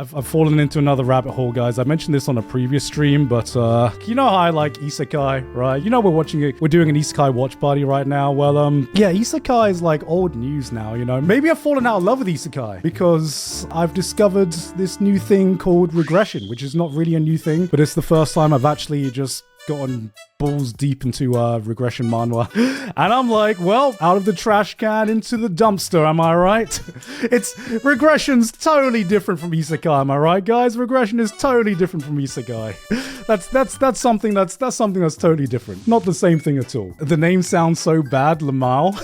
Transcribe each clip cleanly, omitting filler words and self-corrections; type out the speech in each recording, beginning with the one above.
I've fallen into another rabbit hole, guys. I mentioned this on a previous stream, but you know how I like isekai, right? You know we're doing an isekai watch party right now. Well, yeah, isekai is like old news now, you know. Maybe I've fallen out of love with isekai because I've discovered this new thing called regression, which is not really a new thing, but it's the first time I've actually just gotten balls deep into regression manhwa, and I'm like, well, out of the trash can into the dumpster, am I right? Regression's totally different from isekai, am I right, guys? Regression is totally different from isekai. That's something that's totally different. Not the same thing at all. The name sounds so bad, Lamal.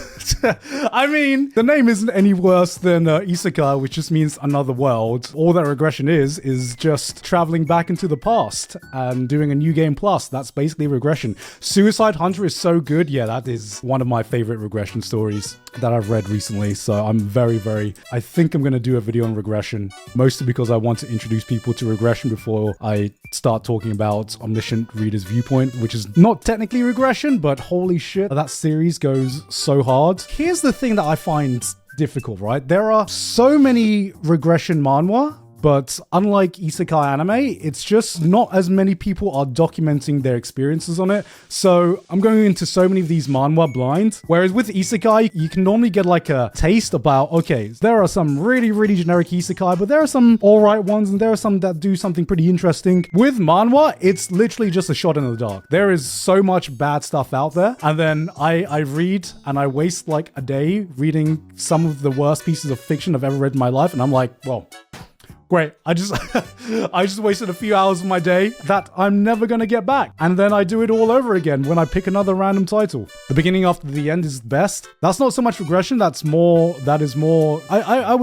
I mean, the name isn't any worse than isekai, which just means another world. All that regression is just traveling back into the past and doing a new game plus. That's basically regression. Suicide Hunter is so good. Yeah, that is one of my favorite regression stories that I've read recently. So I'm I think I'm going to do a video on regression, mostly because I want to introduce people to regression before I start talking about Omniscient Reader's Viewpoint, which is not technically regression, but holy shit, that series goes so hard. Here's the thing that I find difficult, right? There are so many regression manhwa, but unlike isekai anime, it's just not as many people are documenting their experiences on it. So I'm going into so many of these manhwa blind. Whereas with isekai, you can normally get like a taste about, okay, there are some really, really generic isekai, but there are some alright ones and there are some that do something pretty interesting. With manhwa, it's literally just a shot in the dark. There is so much bad stuff out there. And then I read and I waste like a day reading some of the worst pieces of fiction I've ever read in my life. And I'm like, well, great. I just wasted a few hours of my day that I'm never going to get back. And then I do it all over again when I pick another random title. The beginning after the end is best. That's not so much regression. I would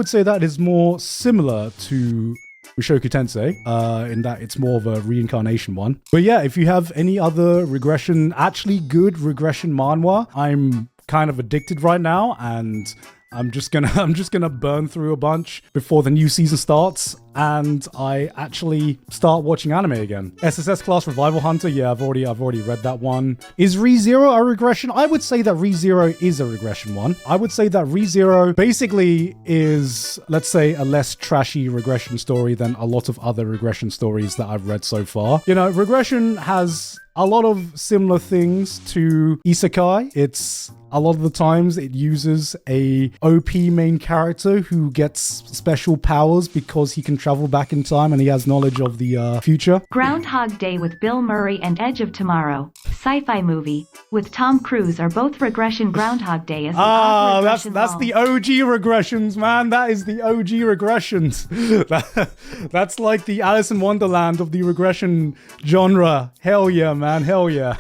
say that is more similar to Mushoku Tensei, in that it's more of a reincarnation one. But yeah, if you have any other actually good regression manhwa, I'm kind of addicted right now, and I'm just gonna burn through a bunch before the new season starts and I actually start watching anime again. SSS Class Revival Hunter, yeah, I've already read that one. Is ReZero a regression? I would say that ReZero is a regression one. I would say that ReZero basically is, let's say, a less trashy regression story than a lot of other regression stories that I've read so far. You know, regression has a lot of similar things to isekai. It's a lot of the times it uses a OP main character who gets special powers because he can travel back in time and he has knowledge of the future. Groundhog Day with Bill Murray and Edge of Tomorrow, sci-fi movie with Tom Cruise, are both regression. Groundhog Day is the that's the OG regressions, man. That is the OG regressions. That's like the Alice in Wonderland of the regression genre. Hell yeah, man. Hell yeah.